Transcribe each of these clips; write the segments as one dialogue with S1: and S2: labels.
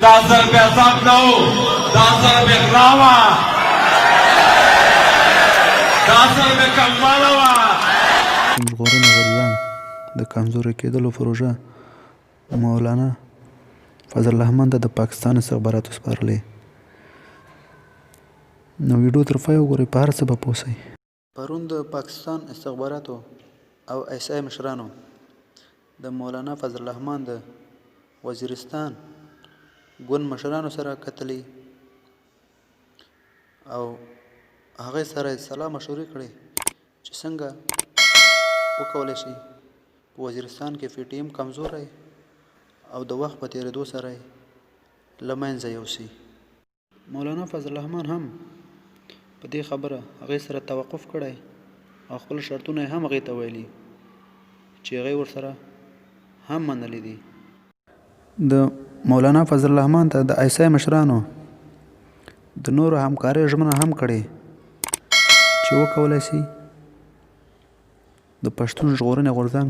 S1: 10,000 रुपये हिसाब ना हो, 10,000 रुपये खराबा, 10,000 रुपये कमालवा।
S2: غورن غورځنګ د کمزوري کېدلو پروژه مولانا فضل الرحمن ته د پاکستان استخباراتو سپارلې. نو ویډیو تر پایه وګورئ، په هر څه به پوه شئ. پرون د پاکستان استخباراتو او ایس آی مشرانو د مولانا فضل الرحمن د وزیرستان ګوند مشرانو سره کتلې او هغې سره سلا مشورې کړې چې څنګه وکولی شي په وزیرستان کې پی ټی ایم کمزوری او د وخت په تېرېدو سره یې له منځه یوسي. مولانا فضل الرحمن هم په دې خبره هغې سره توقف کړی او خپل شرطونه یې هم هغې ته ویلي چې هغې ورسره هم منلي دي. د مولانا فضل الرحمن ته د ایس آی مشرانو د نورو همکارۍ ژمنه هم کړې چې وکولی شي د پښتون ژغورنې غورځنګ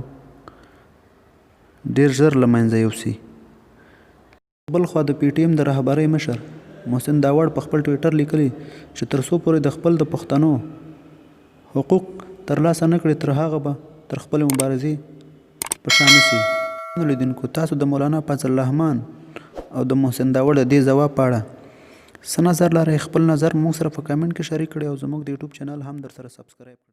S2: ډېر ژر له منځه یوسي. بل خوا د پی ټي ایم د رهبرۍ مشر محسن داوړ په خپل ټویټر لیکلي چې تر څو پورې د خپل د پښتنو حقوق ترلاسه نه کړي تر هغه به تر خپلې مبارزې په شا نشي. لیدونکو، تاسو د مولانا فضل الرحمن او د محسن داوړ د دې ځواب په اړه څه نظر لرئ؟ خپل نظر موږ سره په کمنټ کې شریک کړئ او زموږ د یوټیوب چینل هم در سره سبسکرایب کړئ.